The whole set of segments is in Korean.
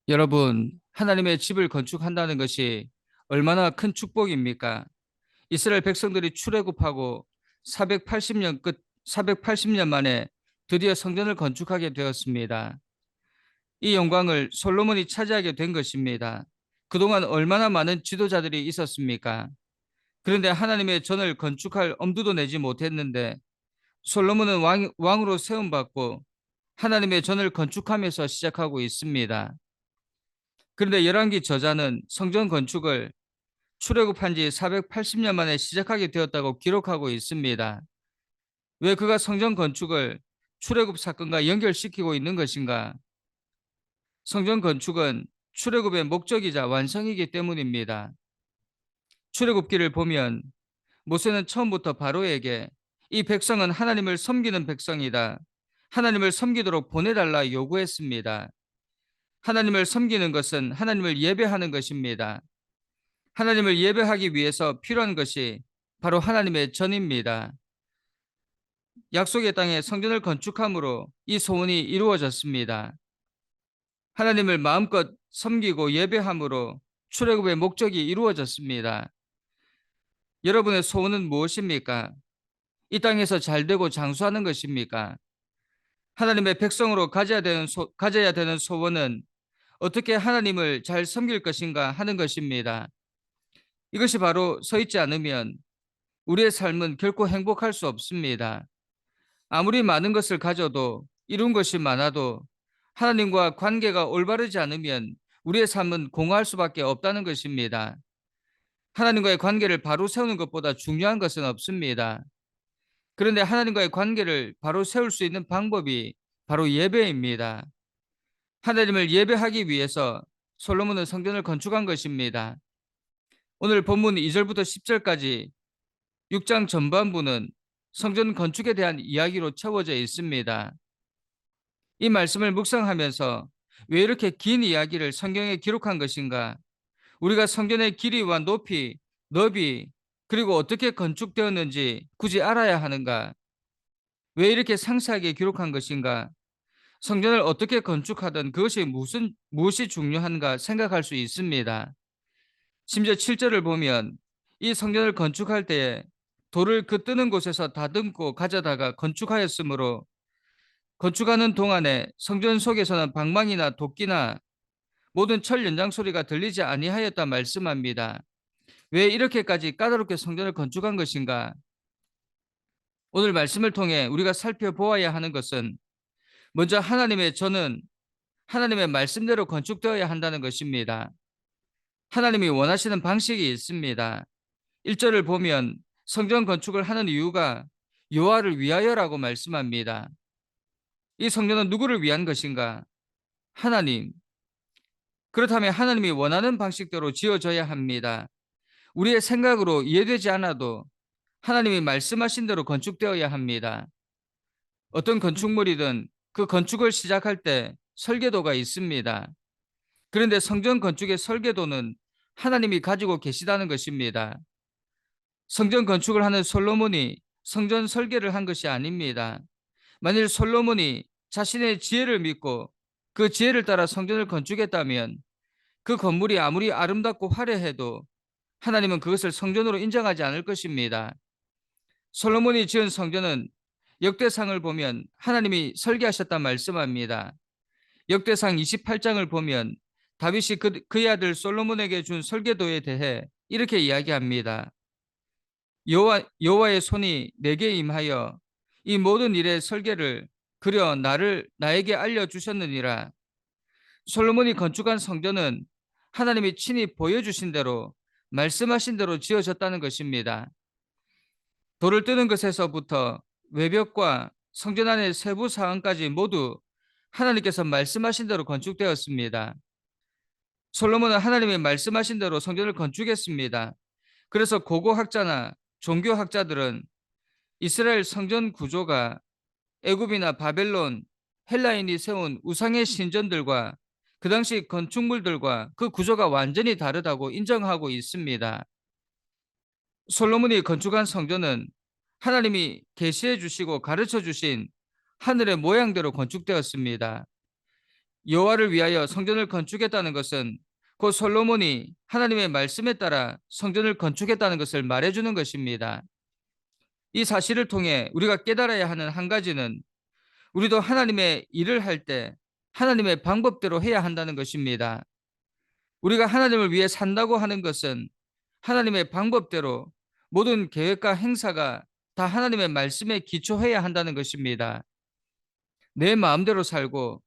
여러분, 하나님의 집을 건축한다는 것이 얼마나 큰 축복입니까? 이스라엘 백성들이 출애굽하고 480년 만에 드디어 성전을 건축하게 되었습니다. 이 영광을 솔로몬이 차지하게 된 것입니다. 그동안 얼마나 많은 지도자들이 있었습니까? 그런데 하나님의 전을 건축할 엄두도 내지 못했는데 솔로몬은 왕으로 세움받고 하나님의 전을 건축하면서 시작하고 있습니다. 그런데 열왕기 저자는 성전 건축을 출애굽한 지 480년 만에 시작하게 되었다고 기록하고 있습니다. 왜 그가 성전 건축을 출애굽 사건과 연결시키고 있는 것인가? 성전 건축은 출애굽의 목적이자 완성이기 때문입니다. 출애굽기를 보면 모세는 처음부터 바로에게 이 백성은 하나님을 섬기는 백성이다. 하나님을 섬기도록 보내달라 요구했습니다. 하나님을 섬기는 것은 하나님을 예배하는 것입니다. 하나님을 예배하기 위해서 필요한 것이 바로 하나님의 전입니다. 약속의 땅에 성전을 건축함으로 이 소원이 이루어졌습니다. 하나님을 마음껏 섬기고 예배함으로 출애굽의 목적이 이루어졌습니다. 여러분의 소원은 무엇입니까? 이 땅에서 잘되고 장수하는 것입니까? 하나님의 백성으로 가져야 되는 소원은 어떻게 하나님을 잘 섬길 것인가 하는 것입니다. 이것이 바로 서 있지 않으면 우리의 삶은 결코 행복할 수 없습니다. 아무리 많은 것을 가져도 이룬 것이 많아도 하나님과 관계가 올바르지 않으면 우리의 삶은 공허할 수밖에 없다는 것입니다. 하나님과의 관계를 바로 세우는 것보다 중요한 것은 없습니다. 그런데 하나님과의 관계를 바로 세울 수 있는 방법이 바로 예배입니다. 하나님을 예배하기 위해서 솔로몬은 성전을 건축한 것입니다. 오늘 본문 2절부터 10절까지 6장 전반부는 성전 건축에 대한 이야기로 채워져 있습니다. 이 말씀을 묵상하면서 왜 이렇게 긴 이야기를 성경에 기록한 것인가? 우리가 성전의 길이와 높이, 너비, 그리고 어떻게 건축되었는지 굳이 알아야 하는가? 왜 이렇게 상세하게 기록한 것인가? 성전을 어떻게 건축하든 그것이 무엇이 중요한가 생각할 수 있습니다. 심지어 7절을 보면 이 성전을 건축할 때에 돌을 그 뜨는 곳에서 다듬고 가져다가 건축하였으므로 건축하는 동안에 성전 속에서는 방망이나 도끼나 모든 철 연장 소리가 들리지 아니하였다 말씀합니다. 왜 이렇게까지 까다롭게 성전을 건축한 것인가? 오늘 말씀을 통해 우리가 살펴보아야 하는 것은 먼저 하나님의 전은 하나님의 말씀대로 건축되어야 한다는 것입니다. 하나님이 원하시는 방식이 있습니다. 1절을 보면 성전 건축을 하는 이유가 여호와를 위하여라고 말씀합니다. 이 성전은 누구를 위한 것인가? 하나님. 그렇다면 하나님이 원하는 방식대로 지어져야 합니다. 우리의 생각으로 이해되지 않아도 하나님이 말씀하신 대로 건축되어야 합니다. 어떤 건축물이든 그 건축을 시작할 때 설계도가 있습니다. 그런데 성전 건축의 설계도는 하나님이 가지고 계시다는 것입니다. 성전 건축을 하는 솔로몬이 성전 설계를 한 것이 아닙니다. 만일 솔로몬이 자신의 지혜를 믿고 그 지혜를 따라 성전을 건축했다면 그 건물이 아무리 아름답고 화려해도 하나님은 그것을 성전으로 인정하지 않을 것입니다. 솔로몬이 지은 성전은 역대상을 보면 하나님이 설계하셨다 말씀합니다. 역대상 28장을 보면 다윗이 그의 아들 솔로몬에게 준 설계도에 대해 이렇게 이야기합니다. 여호와의 손이 내게 임하여 이 모든 일의 설계를 그려 나에게 알려주셨느니라. 솔로몬이 건축한 성전은 하나님이 친히 보여주신 대로 말씀하신 대로 지어졌다는 것입니다. 돌을 뜨는 것에서부터 외벽과 성전 안의 세부 사항까지 모두 하나님께서 말씀하신 대로 건축되었습니다. 솔로몬은 하나님이 말씀하신 대로 성전을 건축했습니다. 그래서 고고학자나 종교학자들은 이스라엘 성전 구조가 애굽이나 바벨론, 헬라인이 세운 우상의 신전들과 그 당시 건축물들과 그 구조가 완전히 다르다고 인정하고 있습니다. 솔로몬이 건축한 성전은 하나님이 계시해 주시고 가르쳐 주신 하늘의 모양대로 건축되었습니다. 여호와를 위하여 성전을 건축했다는 것은 곧 솔로몬이 하나님의 말씀에 따라 성전을 건축했다는 것을 말해주는 것입니다. 이 사실을 통해 우리가 깨달아야 하는 한 가지는 우리도 하나님의 일을 할 때 하나님의 방법대로 해야 한다는 것입니다. 우리가 하나님을 위해 산다고 하는 것은 하나님의 방법대로 모든 계획과 행사가 다 하나님의 말씀에 기초해야 한다는 것입니다. 내 마음대로 살고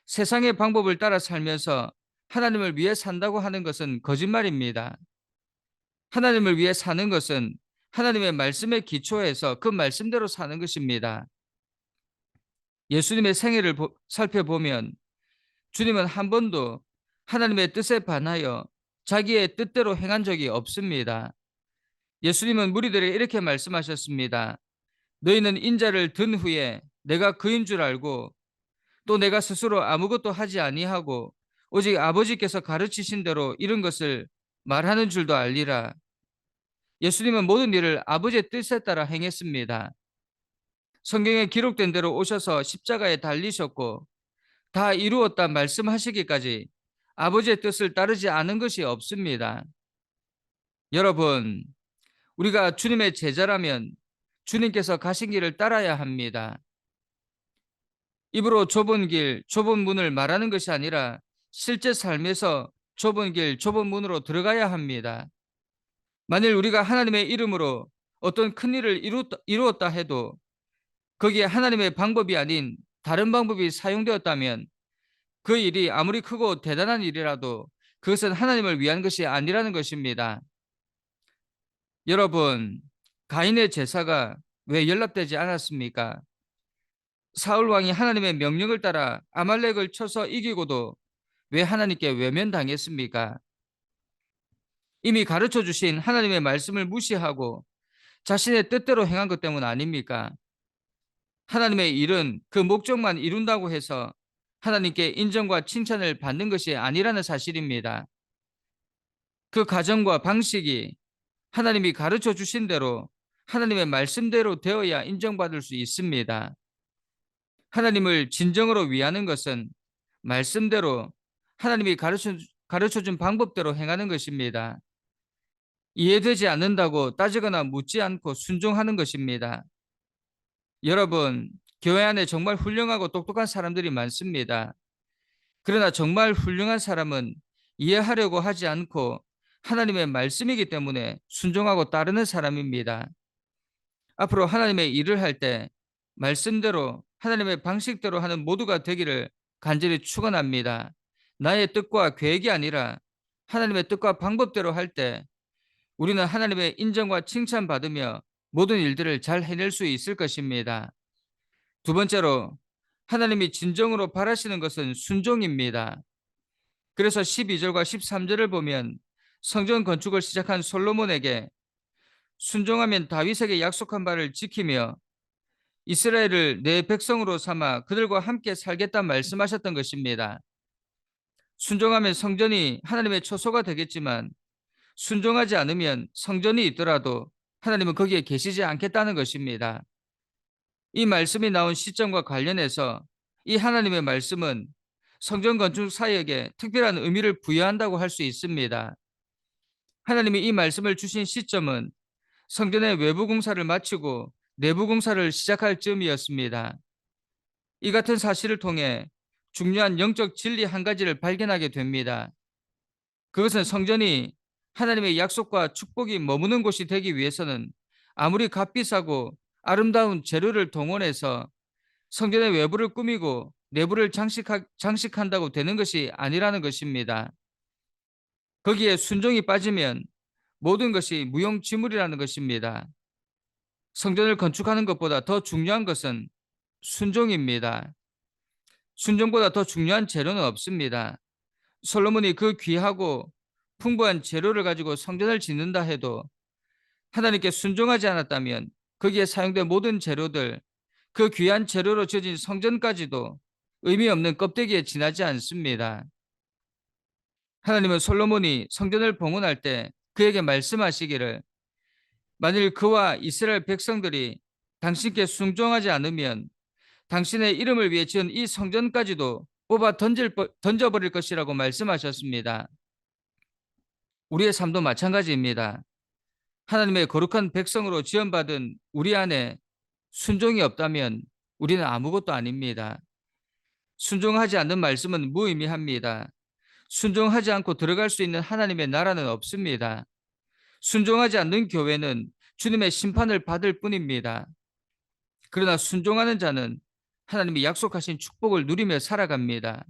세상의 방법을 따라 살면서 하나님을 위해 산다고 하는 것은 거짓말입니다. 하나님을 위해 사는 것은 하나님의 말씀에 기초해서 그 말씀대로 사는 것입니다. 예수님의 생애를 살펴보면 주님은 한 번도 하나님의 뜻에 반하여 자기의 뜻대로 행한 적이 없습니다. 예수님은 무리들에게 이렇게 말씀하셨습니다. 너희는 인자를 든 후에 내가 그인 줄 알고 또 내가 스스로 아무것도 하지 아니하고 오직 아버지께서 가르치신 대로 이런 것을 말하는 줄도 알리라. 예수님은 모든 일을 아버지의 뜻에 따라 행했습니다. 성경에 기록된 대로 오셔서 십자가에 달리셨고 다 이루었다 말씀하시기까지 아버지의 뜻을 따르지 않은 것이 없습니다. 여러분, 우리가 주님의 제자라면 주님께서 가신 길을 따라야 합니다. 입으로 좁은 길, 좁은 문을 말하는 것이 아니라 실제 삶에서 좁은 길, 좁은 문으로 들어가야 합니다. 만일 우리가 하나님의 이름으로 어떤 큰 일을 이루었다 해도 거기에 하나님의 방법이 아닌 다른 방법이 사용되었다면 그 일이 아무리 크고 대단한 일이라도 그것은 하나님을 위한 것이 아니라는 것입니다. 여러분, 가인의 제사가 왜 연락되지 않았습니까? 사울 왕이 하나님의 명령을 따라 아말렉을 쳐서 이기고도 왜 하나님께 외면당했습니까? 이미 가르쳐 주신 하나님의 말씀을 무시하고 자신의 뜻대로 행한 것 때문 아닙니까? 하나님의 일은 그 목적만 이룬다고 해서 하나님께 인정과 칭찬을 받는 것이 아니라는 사실입니다. 그 과정과 방식이 하나님이 가르쳐 주신 대로 하나님의 말씀대로 되어야 인정받을 수 있습니다. 하나님을 진정으로 위하는 것은 말씀대로 하나님이 가르쳐 준 방법대로 행하는 것입니다. 이해되지 않는다고 따지거나 묻지 않고 순종하는 것입니다. 여러분, 교회 안에 정말 훌륭하고 똑똑한 사람들이 많습니다. 그러나 정말 훌륭한 사람은 이해하려고 하지 않고 하나님의 말씀이기 때문에 순종하고 따르는 사람입니다. 앞으로 하나님의 일을 할 때 말씀대로 하나님의 방식대로 하는 모두가 되기를 간절히 축원합니다. 나의 뜻과 계획이 아니라 하나님의 뜻과 방법대로 할 때 우리는 하나님의 인정과 칭찬받으며 모든 일들을 잘 해낼 수 있을 것입니다. 두 번째로 하나님이 진정으로 바라시는 것은 순종입니다. 그래서 12절과 13절을 보면 성전 건축을 시작한 솔로몬에게 순종하면 다윗에게 약속한 바를 지키며 이스라엘을 내 백성으로 삼아 그들과 함께 살겠다 말씀하셨던 것입니다. 순종하면 성전이 하나님의 처소가 되겠지만 순종하지 않으면 성전이 있더라도 하나님은 거기에 계시지 않겠다는 것입니다. 이 말씀이 나온 시점과 관련해서 이 하나님의 말씀은 성전 건축 사역에 특별한 의미를 부여한다고 할 수 있습니다. 하나님이 이 말씀을 주신 시점은 성전의 외부 공사를 마치고 내부 공사를 시작할 즈음이었습니다. 이 같은 사실을 통해 중요한 영적 진리 한 가지를 발견하게 됩니다. 그것은 성전이 하나님의 약속과 축복이 머무는 곳이 되기 위해서는 아무리 값비싸고 아름다운 재료를 동원해서 성전의 외부를 꾸미고 내부를 장식한다고 되는 것이 아니라는 것입니다. 거기에 순종이 빠지면 모든 것이 무용지물이라는 것입니다. 성전을 건축하는 것보다 더 중요한 것은 순종입니다. 순종보다 더 중요한 재료는 없습니다. 솔로몬이 그 귀하고 풍부한 재료를 가지고 성전을 짓는다 해도 하나님께 순종하지 않았다면 거기에 사용된 모든 재료들, 그 귀한 재료로 지어진 성전까지도 의미 없는 껍데기에 지나지 않습니다. 하나님은 솔로몬이 성전을 봉헌할 때 그에게 말씀하시기를 만일 그와 이스라엘 백성들이 당신께 순종하지 않으면 당신의 이름을 위해 지은 이 성전까지도 뽑아 던져버릴 것이라고 말씀하셨습니다. 우리의 삶도 마찬가지입니다. 하나님의 거룩한 백성으로 지원받은 우리 안에 순종이 없다면 우리는 아무것도 아닙니다. 순종하지 않는 말씀은 무의미합니다. 순종하지 않고 들어갈 수 있는 하나님의 나라는 없습니다. 순종하지 않는 교회는 주님의 심판을 받을 뿐입니다. 그러나 순종하는 자는 하나님이 약속하신 축복을 누리며 살아갑니다.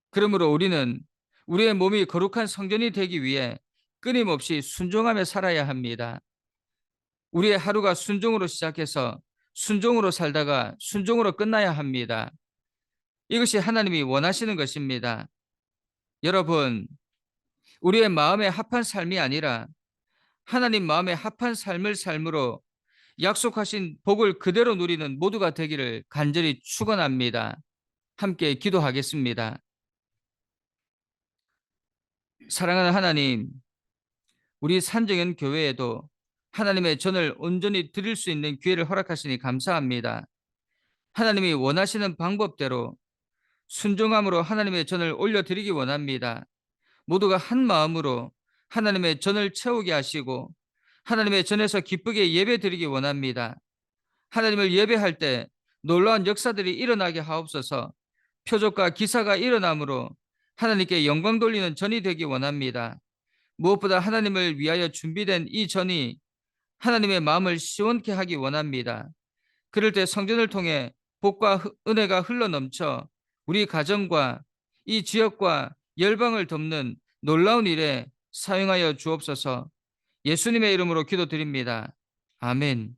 그러므로 우리는 우리의 몸이 거룩한 성전이 되기 위해 끊임없이 순종하며 살아야 합니다. 우리의 하루가 순종으로 시작해서 순종으로 살다가 순종으로 끝나야 합니다. 이것이 하나님이 원하시는 것입니다. 여러분, 우리의 마음에 합한 삶이 아니라 하나님 마음에 합한 삶을 삶으로 약속하신 복을 그대로 누리는 모두가 되기를 간절히 축원합니다. 함께 기도하겠습니다. 사랑하는 하나님, 우리 산정연 교회에도 하나님의 전을 온전히 드릴 수 있는 기회를 허락하시니 감사합니다. 하나님이 원하시는 방법대로 순종함으로 하나님의 전을 올려드리기 원합니다. 모두가 한 마음으로 하나님의 전을 채우게 하시고 하나님의 전에서 기쁘게 예배드리기 원합니다. 하나님을 예배할 때 놀라운 역사들이 일어나게 하옵소서. 표적과 기사가 일어나므로 하나님께 영광 돌리는 전이 되기 원합니다. 무엇보다 하나님을 위하여 준비된 이 전이 하나님의 마음을 시원케 하기 원합니다. 그럴 때 성전을 통해 복과 은혜가 흘러넘쳐 우리 가정과 이 지역과 열방을 돕는 놀라운 일에 사용하여 주옵소서. 예수님의 이름으로 기도드립니다. 아멘.